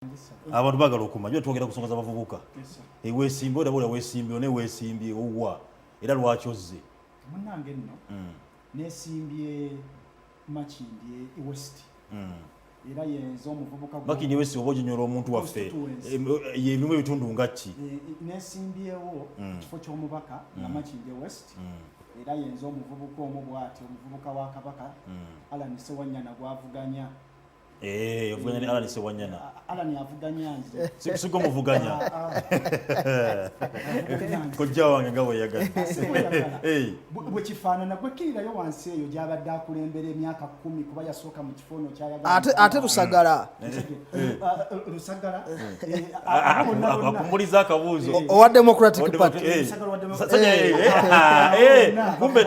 abantu bagala okumanya twogera kusonga za bavubuka weesimbye odabola weesimbye ne weesimbye owa era lwaki ozze munnange nno neesimbye Makindye West era yenza omuvubuka Makindye West oba onyonyola omuntu waffe yebimu ebitundu nga ki neesimbyewo kifo ky'omubaka nga Makindye West era yenza omuvubuka omu bw'ati omuvubuka wa Kabaka Alan Sewanyana gwavuganya ovuganya ne Alan Sewanyana Alan avuganya nze sikusiga omuvuganya kojja wange nga weyagadde bwe kifaanana gwe kiirayo wansi eyo gy'abadde akulembera emyaka 10 kuba yasooka mu kifono kyayagala ate Lusagala Lusagala akumuliza akabuuzo owa Democratic Party kumbe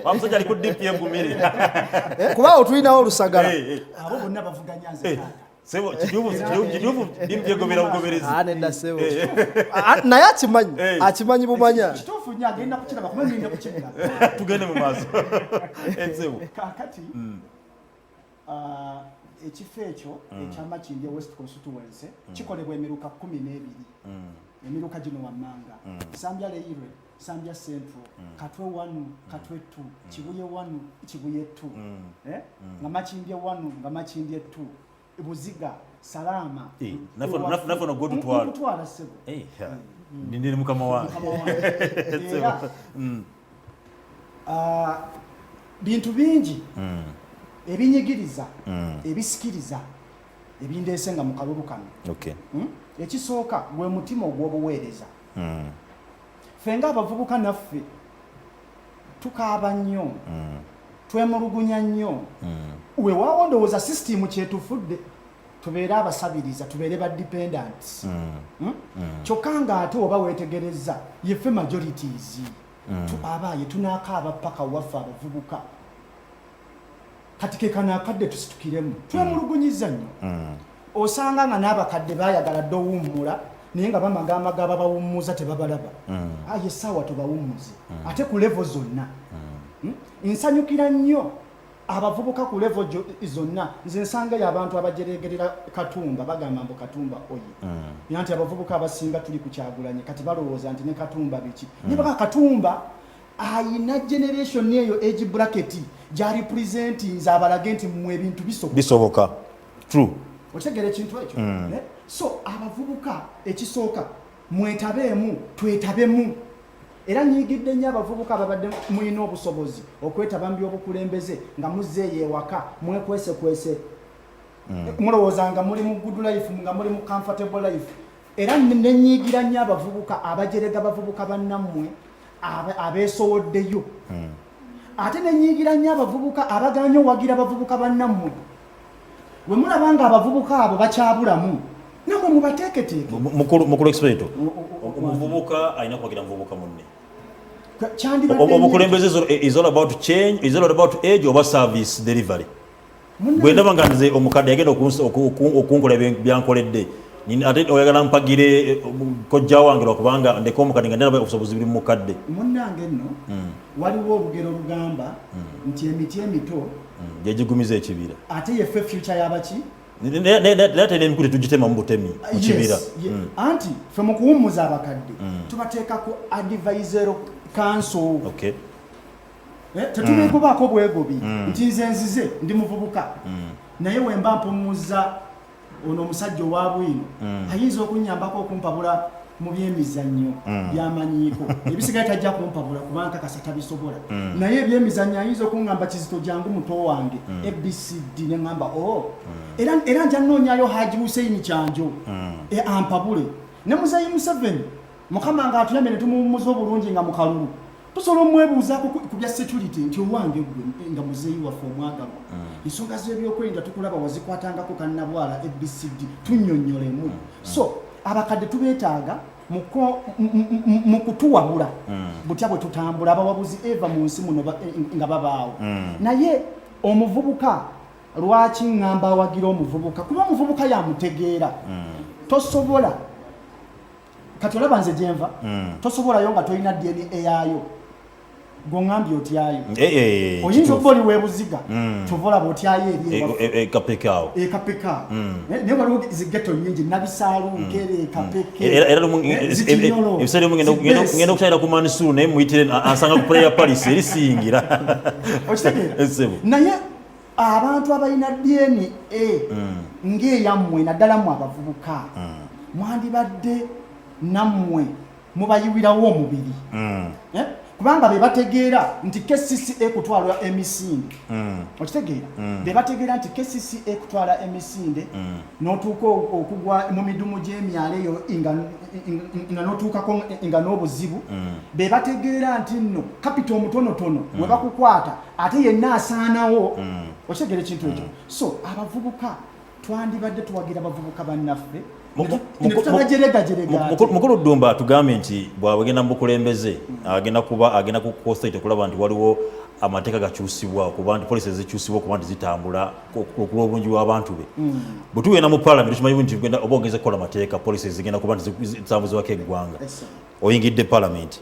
amusajja ali ku DPM gumire kuba otulinawo Lusagala abo bonna bavuganya nze sebo kidubu dimjegomera bugoberezi nenda sebo naye akimanyi bumanya kituufu nnyo agenda kukiraba kuba ngenda kukiraba tugende mu maaso ensebo kakati ekifo ekyo ekya Makindye West Constituency kikolebwa emiruka 12 emiruka gino wammanga Sambya Leirwe Sambya Central Katwe 1 Katwe 2 Kibuye 1 Kibuye 2 nga Makindye 1 nga Makindye 2 Buziga Salama nafu no godu twala sebo ndiri mukama wange bintu bingi ebinyigiriza ebisikiriza ebindeese nga mu kalulu kano ekisooka gwe mutima ogw'obuweereza fenga abavubuka naffe tukaaba nnyo twemulugunya nnyo weewaawo ndowooza sisitimu kyetufudde tubeere abasabiriza tubeere ba dependents kyokka ng'ate oba weetegereza yeffe majorities abaaye tunaakaaba paka waffe abavubuka kati ke kanaakadde tusitukiremu twemulugunyiza nnyo osanga nga n'abakadde baayagala dde owummula naye nga bamagamaga babawummuza tebabalaba aye essaawa tubawummuze ate ku levo zonna nsanyukira nnyo abavubuka ku levo zonna nze nsangayo abantu abajeregerera Katumba bagamba mbu Katumba oye nti abavubuka abasinga tuli ku Kyagulanyi kati balowooza nti ne Katumba biki naye baka Katumba ayina generation eyo age bracket gya representing abalage nti mu ebintu bisoboka true otegere ekintu ekyo so abavubuka ekisooka mwetabeemu twetabemu era nyigidde nnyo abavubuka ababadde mulina obusobozi okwetaba mu by'obukulembeze nga muzzeeyo ewaka mwekwesekwese mulowooza nga muli mu good life nga muli mu comfortable life era nenyigira nnyo abavubuka abajerega abavubuka bannammwe abeesowoddeyo ate nenyigira nnyo abavubuka abaganye owagira abavubuka bannammwe we mulaba nga abavubuka abo bakyabulamu namwe mubateeketeeke mukulu expert omuvubuka alina kwagira muvubuka munne obukulembeze is all about change, is all about age oba service delivery bwe ndaba nga nze omukadde yagenda okunkola byankoledde ate oyagala mpagire kojja wange lwakubanga ndeka omukadde nga ndaba obusobozi biri mu mukadde munnange nno waliwo olugero lugamba nti emiti emito gyegigumiza ekibira ate yeffe future yabaki tena emikutu tugitema mu butemi mu kibira anti ffe mu kuwummuza abakadde tubateekako advisory council tetubeekubaako bwegobi nti nze nzize ndi muvubuka naye wemba mpumuza ono omusajja owabwino ayinza okunyambako okumpabula mu byemizannyo byamanyiiko ebisigaye tajja kumpabula kubanga kakasa tabisobola naye ebyemizannyo ayinza okuŋŋamba Kizito jangu muto wange ABCD ne ŋŋamba era nja nnoonyayo Haji Hussein Kyanjo ampabule ne Muzeeyi Museveni Mukama nga atuyambe ne tumuwummuza obulungi nga mu kalulu tusobola omwebuuzaako ku bya security nti owange gwe nga muzeeyi waffe omwagalwa ensonga z'ebyokwerinda tukulaba wazikwatangako kannabwala ABCD tunnyonnyolemu so abakadde tubeetaaga mu kutuwabula butya bwe tutambula abawabuzi eva mu nsi muno nga babaawo naye omuvubuka lwaki ŋŋamba awagira omuvubuka kuba omuvubuka yamutegeera tosobola kati olaba nze gyenva tosobolayo nga tolina DNA yaayo gongambye otyayo oyinza okuba oli webuziga kyova olaba otyayo eri ekapekaawo naye waliwo zigeto nyingi nabisaalu nkere kapeke ebiseera ngenda okukyalira ku manisulu naye muyitire ansanga ku prayer palace erisingira okitegeera naye abantu abalina DNA ng'eyammwe naddala mu abavubuka mwandibadde nammwe mubayiwirawo omubiri kubanga be bategeera nti KCCA kutwalwa emisinde okitegeera be bategeera nti KCCA kutwala emisinde n'otuuka okugwa mu midumu gy'emyalo eyo nga n'otuukako nga n'obuzibu be bategeera nti nno kapita omutonotono we bakukwata ate yenna asaanawo okitegeera ekintu ekyo so abavubuka twandibadde tuwagira abavubuka bannaffe mukulu Ddumba atugambye nti bw'abagenda mu bukulembeze agenda ku coast okulaba nti waliwo amateeka gakyusibwa okuba nti polisi zikyusibwa okuba nti zitambula okulw'obungi bw'abantu be bwe tugenda mu parliament tukimanyi nti tugenda oba ogeze kukola amateeka polisi zigenda kuba nti zitambuzibwako eggwanga oyingidde parliament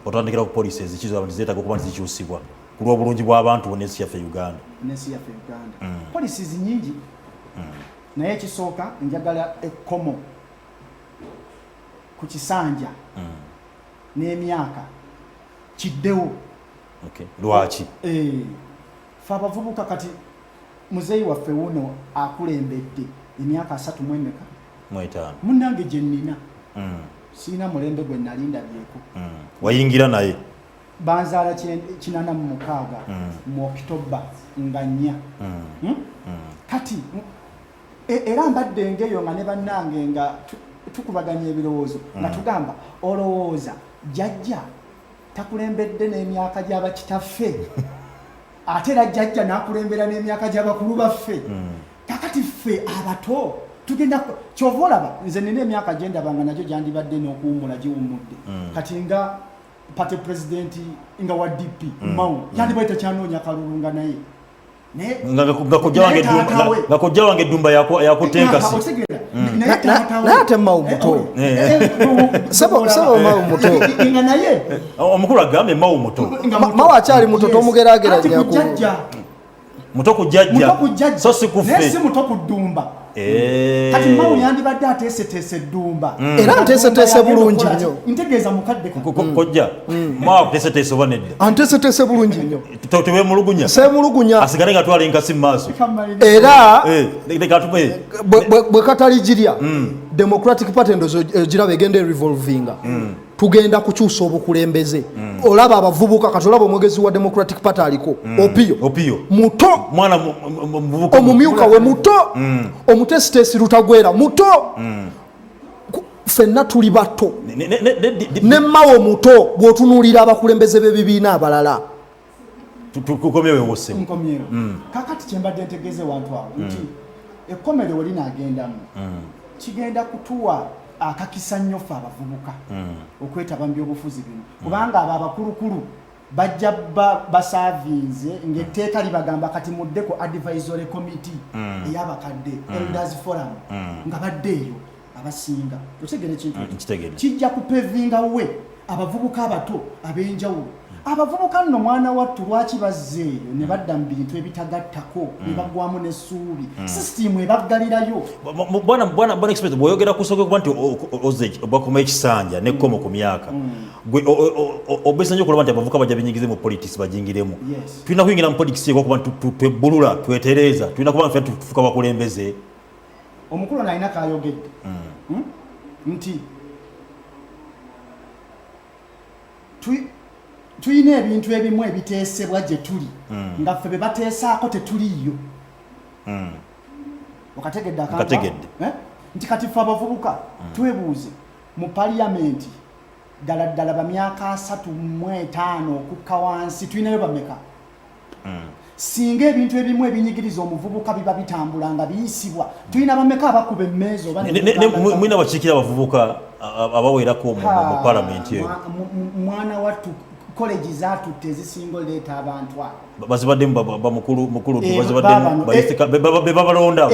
otandikira ku polisi ezikizo nti zeetaaga okuba nti zikyusibwa ku lw'obulungi bw'abantu bo n'ensi yaffe Uganda polisi nyingi naye ekisooka njagala ekkomo ku kisanja n'emyaka kiddewo lwaki fe abavubuka kati muzeeyi waffe wuno akulembedde emyaka 3 5 munnange gye nnina siina mulembe gwe nalindabyeko wayingira naye banzaala 86 mu Okitoba nga 4 kati era mbadde ngeyo nga ne bannange nga tukubaganya ebirowoozo nga tugamba olowooza jjajja takulembedde n'emyaka gy'abakitaffe ate era jjajja n'akulembera n'emyaka gy'abakulu baffe kakati ffe abato tugenda kyova olaba nze nina emyaka gye ndabanga nagyo gyandibadde n'okuwummula giwummudde kati nga pate pulezidenti nga wa DP Mao yandibadde takyanoonya kalulu nga naye nga kojja wange Ddumba yakutenkasi naye ate Mao muto sebo Mao muto nga naye omukulu agambye Mao muto Mao akyali muto tomugeraageranya muto ku jjajja so si kuffe naye si muto ku Ddumba kati Mao yandibadde ateeseteese Ddumba era nteeseteese bulungi nnyo ntegeeza mukadde kojja Mao ateeseteese oba nedda anteeseteese bulungi nnyo tewemulugunya seemulugunya asigale nga twala enkasi mu maaso era bwe kataligirya Democratic Party ndozo giraba egenda revolvinga tugenda kukyusa obukulembeze olaba abavubuka kati olaba omwegezi wa Democratic Party aliko Opio muto mwana omumyuka we muto omutesitesi Lutagwera muto ffenna tuli bato ne Mao muto bw'otunuulira abakulembeze b'ebibiina abalala tukomyewo wose kakati kyembadde ntegeeze wantu awo nti ekkomero we linaagendamu kigenda kutuwa akakisa nnyo ffe abavubuka okwetaba mu byobufuzi bino kubanga abo abakulukulu bajja basaavinze ng'etteeka libagamba kati muddeko advisory committee ey'abakadde elders forum nga badde eyo abasinga otegere ekintu kijja kupevinga we abavubuka abato ab'enjawulo abavubuka nno mwana wattu lwaki bazzeeyo ne badda mu bintu ebitagattako ne bagwamu n'essuubi sisitimu ebaggalirayo bwana expert bw'oyogera kusooka okuba nti bakuma ekisanja nekkomo ku myaka obesa nyo okulaba nti abavubuka bajja benyigize mu politics bajingiremu tulina kuyingira mu politics okuba nti twebbulula twetereeza tulina kuba nti tufuka bakulembeze omukulu nalina kayogedde nti tuyina ebintu ebimu ebiteesebwa gye tuli nga ffe be bateesaako tetuliyo okategedde nti kati ffe abavubuka twebuuze mu paliyamenti ddala bamyaka 35 okukka wansi tulinayo bameka singa ebintu ebimu ebinyigiriza omuvubuka biba bitambula nga biyisibwa tulina bameka abakuba emmeezi mwina bakiikira abavubuka abawerako mu palamenti eyo mwana wattu college zatutte ezisinga oleeta abantu bazibaddemu mukulu be babalonda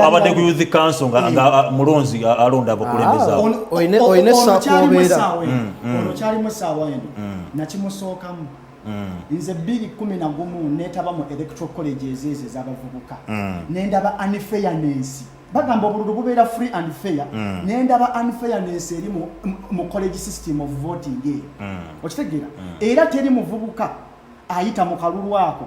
abadde ku youth council nga mulonzi alonda abakulembeze oyine essaawa obeera ono kyalimu essaawa eno nakimusookamu nze 2011 netaba mu electoral colleges ezo ez'abavubuka nendaba unfairness bagamba obululu bubeera free and fair nendaba unfairness eri mu college system of voting okitegeera era teri muvubuka ayita mu kalulu ako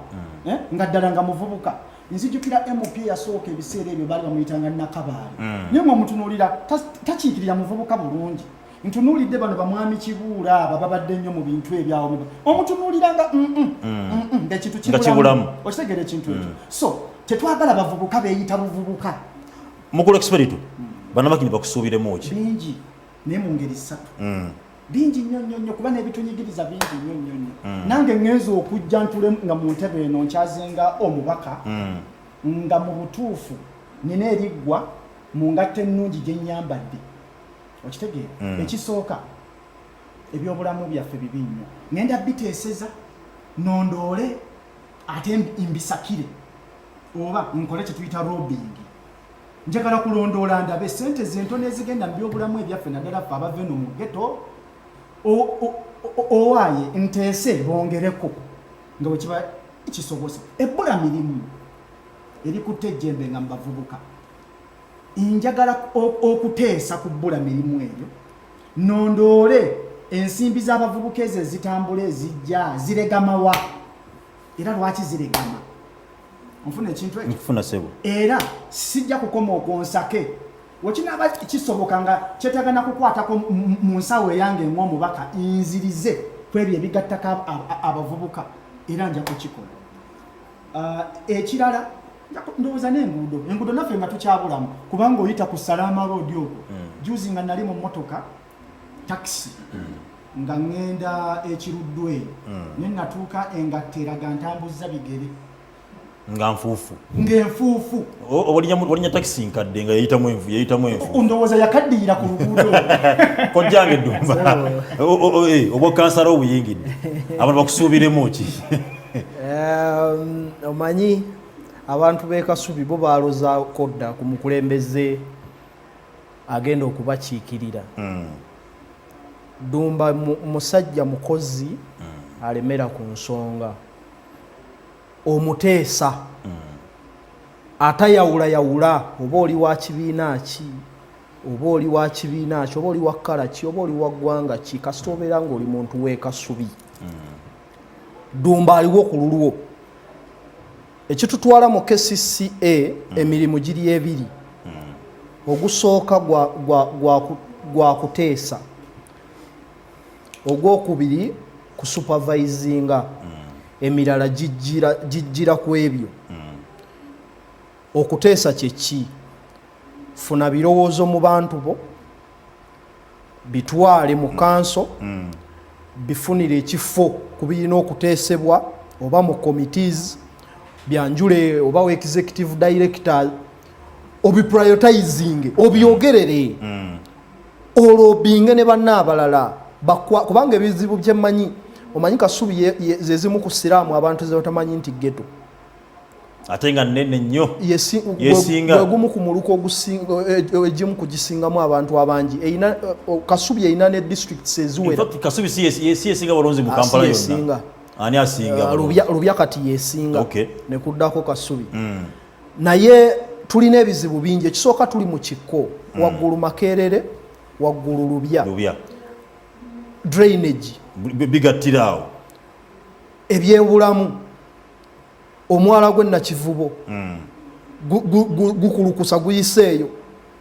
nga ddala nga muvubuka nzijukira MP yasooka ebiseera ebyo baali bamuyitanga Nakabaali naye omutunuulira takiikirira muvubuka bulungi ntunuulidde bano bamwami Kibuula aba babadde nnyo mu bintu ebyawo omutunuuliranga ekintu kibulamu okitegeera ekintu ekyo so tetwagala bavubuka beeyita buvubuka mukulu experitu bannabakini bakusuubiremu ki bingi naye mu ngeri ssatu bingi nnyo kuba n'ebitunyigiriza bingi nnyo nange ngenza okujja ntule nga mu ntebe eno nkyazenga omubaka nga mu butuufu nina eriggwa mu ngatte ennungi gye nnyambadde okitegeera ekisooka ebyobulamu byaffe bibi nnyo ngenda biteeseza nondoole ate mbisakire oba nkole kye tuyita robbing njagala kulondoola ndabe sente zentono ezigenda mu byobulamu ebyaffe naddala ffe abava eno mu ghetto owaaye nteese bongereko nga bwe kiba kisobose ebbula mirimu erikutte ejjembe nga mubavubuka njagala okuteesa ku bbula mirimu eyo nondoole ensimbi z'abavubuka ezo ezitambula ezijja ziregamawa era lwaki ziregama nfuna ekintu ekyo nfuna sebo era sijja kukoma okwonsake wekinaaba kisoboka nga kyetagana kukwatako mu nsawo eyange ng'omubaka nzirize ku ebyo ebigattako abavubuka era nja kukikola ekirala ndowooza n'enguudo naffe nga tukyabulamu kubanga oyita ku Salama Road okwo juzi nga nali mu mmotoka taxi nga ngenda ekiruddwe ne natuuka engatte eraga ntambuzza bigere nga nfuufu ng'enfuufu walinya taxi nkadde nga yayitamu enfu ndowooza yakaddiira ku luguudo kojjange Ddumba obwa kansala obuyingidde abantu bakusuubiremu ki omanyi abantu b'e Kasubi bo baalozaako dda ku mukulembeze agenda okubakiikirira Ddumba musajja mukozi alemera ku nsonga omuteesa atayawulayawula oba oli wa kibiina ki oba oli wa kibiina ki oba oli wa kkala ki oba oli wa ggwanga ki kasita obeera ng'oli muntu w'e Kasubi Ddumba aliwo ku lulwo ekitutwala mu KCCA emirimu giri ebiri ogusooka gwa kuteesa ogwokubiri ku supervisinga emirala gijjira ku ebyo okuteesa kyeki funa birowoozo mu bantu bo bitwale mu kanso bifunire ekifo ku birina okuteesebwa oba mu committees byanjule oba executive director obiprioritizing obyogerere olobinge ne banna abalala kubanga ebizibu byemmanyi omanyi Kasubi zezimu ku siraamu abantu ze batamanyi nti ghetto ate nga nnene nnyo yesinga gumu ku muluko egimu kugisingamu abantu abangi Kasubi eyina ne districts eziwera Kasubi si yesinga balonzi mu Kampala yonna ani asinga Lubya kati yesinga ne kuddako Kasubi naye tulina ebizibu bingi ekisooka tuli mu kikko waggulu Makerere waggulu Lubya drainage bigattirawo ebyebulamu omwala gwe Nakivubo gukulukusa guyiseeyo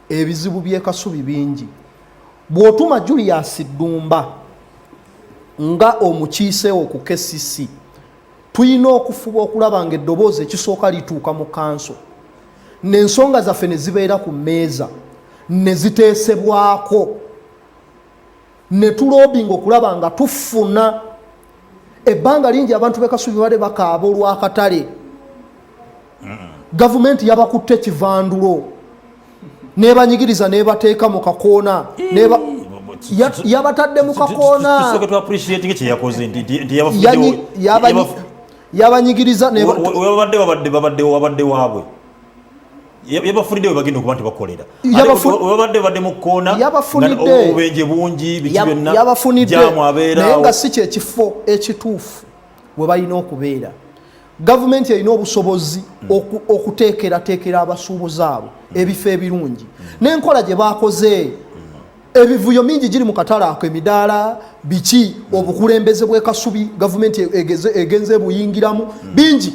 ebizibu by'e Kasubi bingi bw'otuma Julius Ddumba nga omukiiseewo ku KCC tulina okufuba okulaba nga eddoboozi ekisooka lituuka mu kanso n'ensonga zaffe ne zibeera ku mmeeza ne ziteesebwako ne tulobinga okulaba nga tufuna ebbanga lingi abantu b'e Kasubi bade bakaaba olw'akatale gavumenti yabakutte kivandulo nebanyigiriza nebateeka mu kakoona yabatadde mu kakoona yabanyigiriza wabadde waabwe yabafunidde bagenda okuba nti bakolera wabadde badde mu kkoona obubenje bungi biki byonna naye nga si kyekifo ekituufu we balina okubeera. Gavumenti erina obusobozi okuteekerateekera abasuubuzi abo ebifo ebirungi n'enkola gye baakoze. Ebivuyo mingi giri mu katale ako, emidaala biki, obukulembeze bw'e Kasubi gavumenti egenze buyingiramu bingi,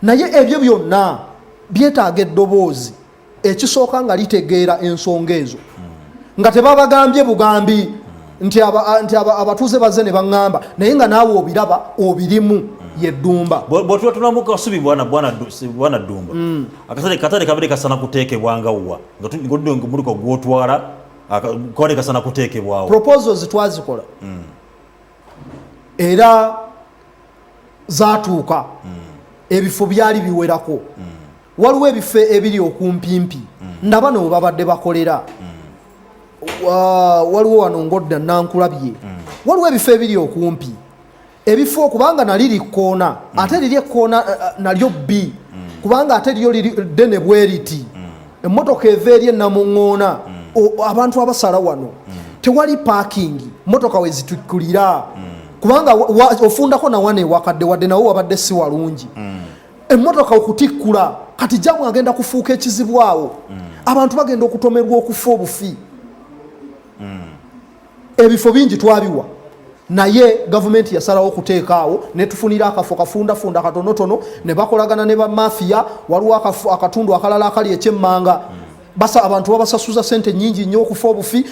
naye ebyo byonna byetaaga eddoboozi ekisooka nga litegeera ensonga ezo, nga tebabagambye bugambi nti abatuuze bazze ne baŋŋamba, naye nga naawe obiraba obirimu yeddumba. Bw'otuba tunamu Kasubi bwana Ddumba, akatale kabere kasana kuteekebwanga wa nga muliko gw'otwala kale kasana kuteekebwawo. Proposals twazikola era zaatuuka, ebifo byali biwerako. Waliwo ebifo ebiri okumpimpi, ndaba no babadde bakolera. Waliwo wano ngodda Nankulabye, waliwo ebifo ebiri okumpi. Ebifo kubanga nali likkoona, ate liri ekkoona nalyo bbi, kubanga ate lyo ddene bwe liti. Emmotoka eva eri Namuŋŋoona, abantu abasala wano tewali parking, motoka we zitukulira, kubanga ofundako na wane wakadde wadde nawo wabadde si walungi. Emmotoka okutikkula kati jamu agenda kufuuka ekizibwawo, abantu bagenda okutomerwa okufa obufi. Ebifo bingi twabiwa, naye gavumenti yasalawo okuteekaawo ne tufunira akafo kafundafunda katonotono, ne bakolagana ne bamafiya. Waliwo akatundu akalala akali ekyemmanga, basa abantu babasasuza sente nyingi nnyo okufa obufi,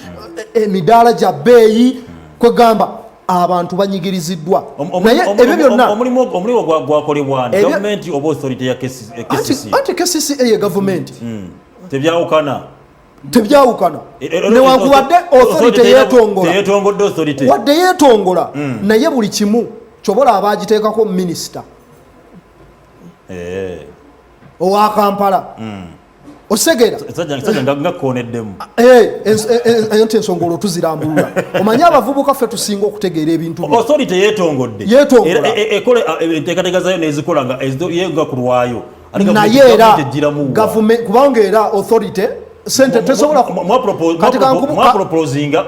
emidaala gya bbeeyi, kwegamba abantu banyigiriziddwa. Naye ebyo byonna omulimu gwakolebwa gavumenti oba authority ya KCCA. Anti KCCA ye gavumenti tebyawukana newankubadde authority yetongodde authority wadde yeetongola, naye buli kimu kyobola abagiteekako minisita owa Kampala osegera nga koneddemu ente ensongolo tuzirambulula. Omanyi abavubuka ffe tusinga okutegeera ebintu authority yeetongodde ekole enteekateeka zayo nezikola nga kulwayo, naye era gavumenti kubanga era authority sente tesobola proposinga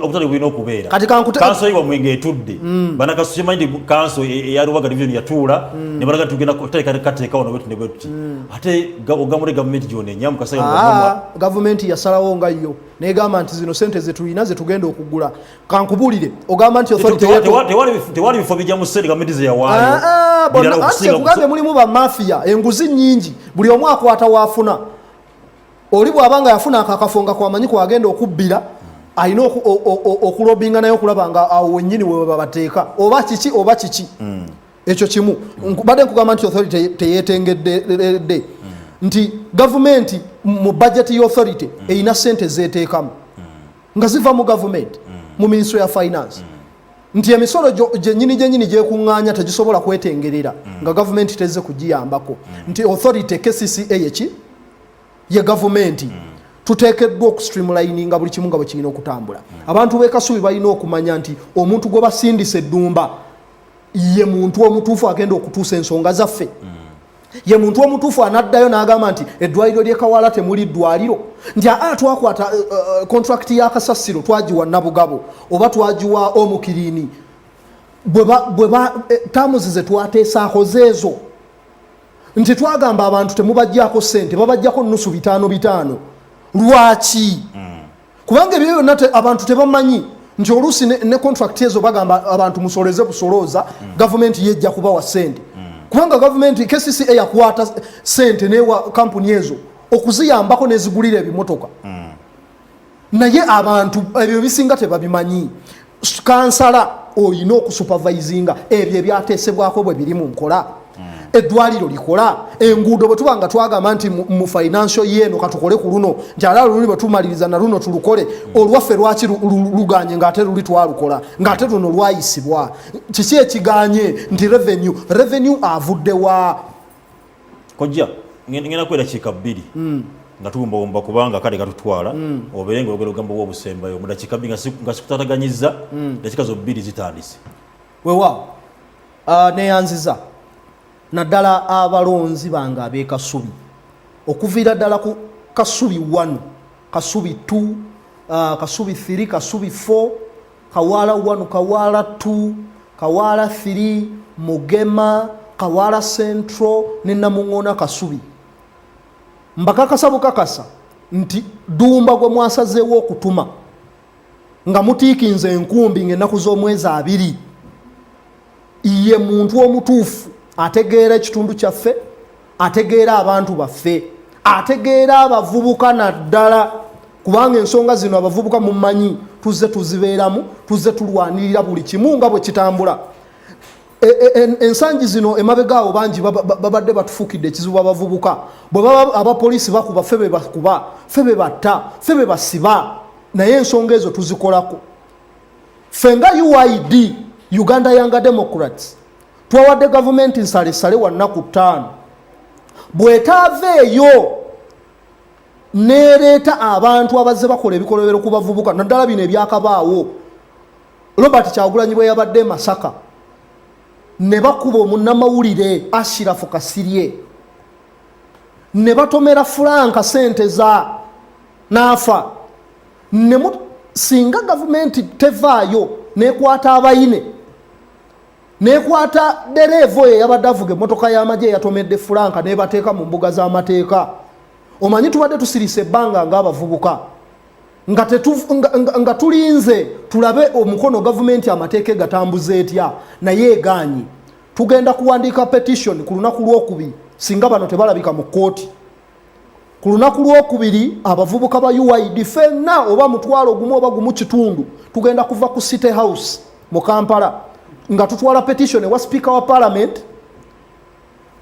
obutale bulina okubeera. Kanso yiwa mwenge etudde banakasuye manyi kanso eyalubaga division yatuula ne balaga tugenda kateekawo nebwetuti ate ogamule gavumenti gyona enyamu kasaya gavumenti yasalawo nga yo negamba nti zino sente zetulina zetugenda okugula. Kankubulire ogamba nti authority tewali bifo bijja mu sente gavumenti zeyawaayo. Kugambe mulimu bamafiya, enguzi nnyingi, buli omu akwata waafuna. Oli bw'abanga yafuna akakafo nga kwamanyi kwagenda okubbira, alina okulobinga naye okulaba nga awo wennyini we babateeka oba kiki. Ekyo kimu badde nkugamba nti authority teyeetengedde nti gavumenti mu budget y'authority erina sente zeeteekamu nga ziva mu gavumenti mu ministry ya finance, nti emisolo gyennyini gyekuŋŋaanya tegisobola kwetengerera nga gavumenti tezze kugiyambako, nti authority KCCA ye gavumenti tuteekeddwa okustreamlininga buli kimu nga bwe kirina okutambula. Abantu b'e Kasubi balina okumanya nti omuntu gwe basindisa eddumba ye muntu omutuufu agenda okutuusa ensonga zaffe. Ye muntu omutuufu anaddayo n'agamba nti eddwaliro ly'e Kawala temuli ddwaliro, nti twakwata contract ya kasasiro twagiwa Nabugabo oba twagiwa Omukirini, tamuzi ze twateesaako zeezo nti twagamba abantu temubajjako sente babajjako nusu 5 lwaki? Kubanga ebyo byonna abantu tebamanyi nti oluusi ne contract ezo bagamba abantu musoleze busolooza, gavumenti yejja kubawa sente. Kubanga gavumenti KCCA yakwata sente newa kampuni ezo okuziyambako nezigulira ebimotoka, naye abantu ebyo bisinga tebabimanyi. Kansala olina okusupervisinga ebyo ebyateesebwako bwe biri mu nkola. Eddwaliro likola, enguudo bwe tubanga twagamba nti mu financial yeeno katukole ku luno, nti ala luli bwe tumaliriza na luno tulukole, olwaffe lwaki luganye ng'ate luli twalukola ng'ate luno lwayisibwa? Kiki ekiganye? Nti revenue avuddewa. Kojja ngenda kwera kika 2 nga tuwumbawumba kubanga kale katutwala obeere nga ogamba bw'obusembayo mu dakika 2 nga sikutataganyiza dakika zo 2 zitandise. Weewaawo neyanziza naddala abalonzi bange ab'e Kasubi okuviira ddala ku Kasubi 1, Kasubi 2, Kasubi 3, Kasubi 4, Kawala 1, Kawala 2, Kawala 3 Mugema Kawala Central ne Namungona Kasubi mbakakasa bukakasa nti Dumba gwe mwasazeewo okutuma nga mutiikinze enkumbi ng'ennaku z'omwezi 2 ye muntu omutuufu ategeera ekitundu kyaffe ategeera abantu baffe ategeera abavubuka naddala kubanga ensonga zino abavubuka mumanyi tuzze tuzibeeramu tuzze tulwanirira buli kimu nga bwe kitambula ensangi zino emabegaawo bangi babadde batufuukidde ekizibu abavubuka bwe baba abapoliisi bakuba ffe be bakuba ffe be batta ffe be basiba naye ensonga ezo tuzikolako ffe nga UID Uganda Young Democrats twawadde gavumenti nsalesale wa nnaku 5 bwetaaveeyo nereeta abantu abazze bakola ebikolobero ku bavubuka naddala bino ebyakabaawo Robert Kyagulanyi bwe yabadde Masaka ne bakuba omunnamawulire Ashirafu Kasirye ne batomera Franka sente za n'afa singa gavumenti tevaayo nekwata abayine nekwata derevo ye yabadde avuga emmotoka y'amagye yatomedde Franka nebateeka mu mbuga z'amateeka omanyi tubadde tusirise ebbanga ng'abavubuka nga tulinze tulabe omukono gavumenti amateeka gatambuza etya naye egaanyi tugenda kuwandiika petition ku lunaku lw'okubiri singa bano tebalabika mu kooti ku lunaku lw'okubiri abavubuka ba UID fenna oba mutwalo gumu oba gumu kitundu tugenda kuva ku City House mu Kampala nga tutwala petition ewa Speaker wa Parliament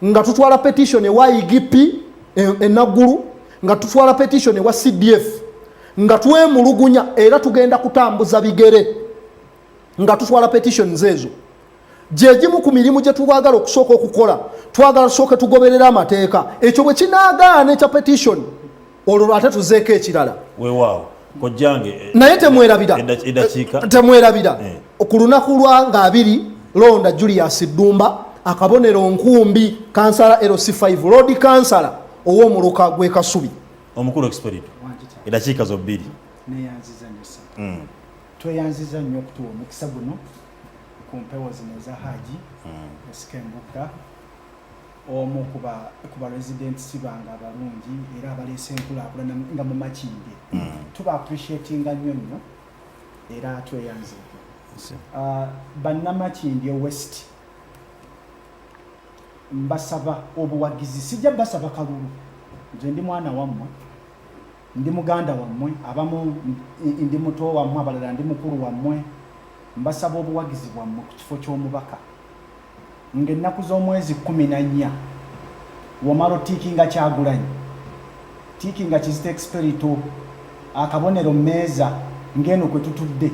nga tutwala petition ewa IGP enaggulu nga tutwala petition ewa CDF nga twemulugunya era tugenda kutambuza bigere nga tutwala petitions ezo gyegimu ku mirimu gye tubagala okusooka okukola twagala tusooke tugoberera amateeka ekyo bwe kinaagaana ekya petition olwo ate tuzeeko ekirala weewaawo kojjange naye temwerabira ku lunaku lwa nga 2 londa Julius Dumba akabonero nkumbi kansala LC5 road kansala ow'omuluka gwe Kasubi omukulu expedito edakiika zo 2 neyanziza nyosa tweyanziza nnyo okutuwa omukisa guno ku mpewo zino eza Haji esikembuka omu kuba residents banga abalungi era abaleese enkulaakulana nga mu Makindye tuba appreciatinga nnyo nnyo era tweyanzika bannamakindye West mbasaba obuwagizi sijja basaba kalulu nze ndi mwana wammwe ndi muganda wammwe abamu ndi muto wammwe abalala ndi mukulu wammwe mbasaba obuwagizi bwammwe ku kifo ky'omubaka ng'ennaku z'omwezi 14 wamala otiikinga Kyagulanyi tiikinga Kizito Expedito akabonero mmeeza ng'eno kwe tutudde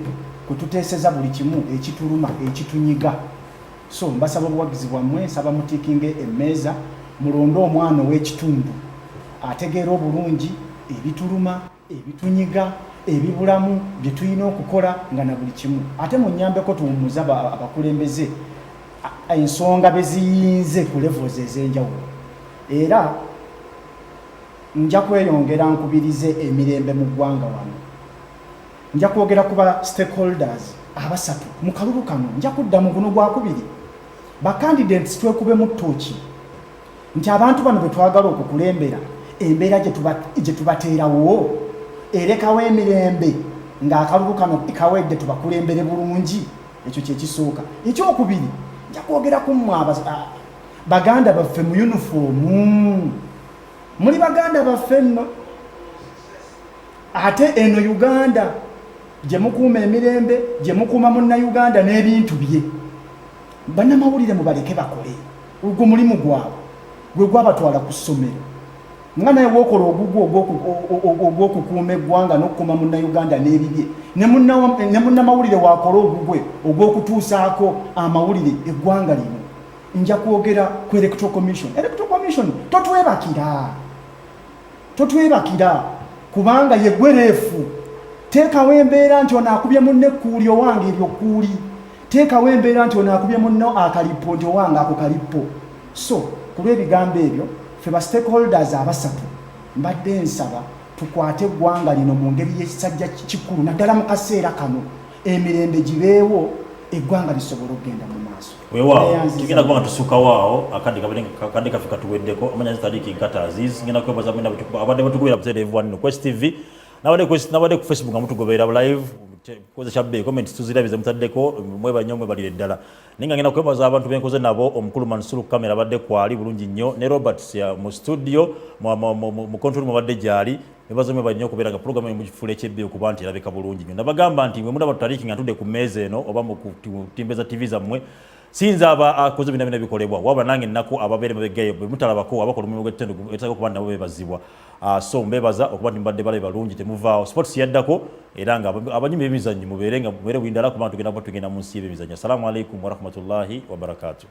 kwe tuteeseza buli kimu ekituluma ekitunyiga so mbasaba obuwagizi bwammwe nsaba mutiikinge emmeeza mulonde omwana ow'ekitundu ategeera obulungi ebituluma ebitunyiga ebibulamu bye tulina okukola nga na buli kimu ate munnyambeko tuwummuza abakulembeze ensonga beziyinze ku levels ez'enjawulo era nja kweyongera nkubirize emirembe mu ggwanga wano nja kwogera ku ba stakeholders abasatu mu kalulu kano nja kudda mu guno gwa kubiri bacandidates twekube mu ttooki nti abantu bano bwe twagala okukulembera embeera gye tubateerawo erekawo emirembe ng'akalulu kano kawedde tubakulembere bulungi ekyo kyekisooka ekyokubiri nja kwogera ku mmwe baganda baffe mu uniform muli baganda baffe nno ate eno Uganda gye mukuuma emirembe gye mukuuma munnayuganda n'ebintu bye bannamawulire mubaleke bakole ogwo mulimu gwabwe gwe gwabatwala ku ssomero nga naye wookola ogugwo ogw'okukuuma eggwanga n'okukuuma munnayuganda n'ebibye ne munnamawulire waakola ogugwe ogw'okutuusaako amawulire eggwanga lino nja kwogera ku electoral commission totwebakira kubanga yeggwereefu teekawo embeera nti ono akubye munne ekkuuli owange ebyo kkuuli teekawo embeera nti ono akubye munno akalippo nti owange ako kalippo so ku lw'ebigambo ebyo ffe ba stakeholders abasatu mbadde nsaba tukwate eggwanga lino mu ngeri y'ekisajja kikulu naddala mu kaseera kano emirembe gibeewo eggwanga lisobola okugenda mu maaso. Weewaawo tugenda kuba nga tusuka waawo akadde kaffe katuweddeko amanyazi Tariiki Nkata Aziz ngenda kwebaza mwena abadde batugobera butereevu wano Quest TV n'abadde ku Facebook nga mutugoberera live kozesa bbe comment tuzirabize mutaddeko mwebanyomwe balire ddala ninga ngenda kwebaza abantu benkoze nabo omukulu Mansuru kamera abadde kwali bulungi nnyo ne Robert mu studio mu control mubadde gyali bebaza mwebanyomwe okubeera nga program mu kifule ekyebbe okuba nti erabika bulungi nnyo nabagamba nti mwe munda Tariiki nga tudde ku meeza eno oba mu kutimbeza TV zammwe sinza aba akoze bina bikolebwa waba nange nako ababere mabegaye mutalabako abakola mu gwetendo etaka kuba nabo bebazibwa so mbebaza okuba mbadde bale balungi temuvaawo sports yaddako era nga abanyimi b'emizannyo mubeere nga mubeere bwindala ku bantu genda mu nsi y'emizannyo. Assalamu alaikum wa rahmatullahi wa barakatuh.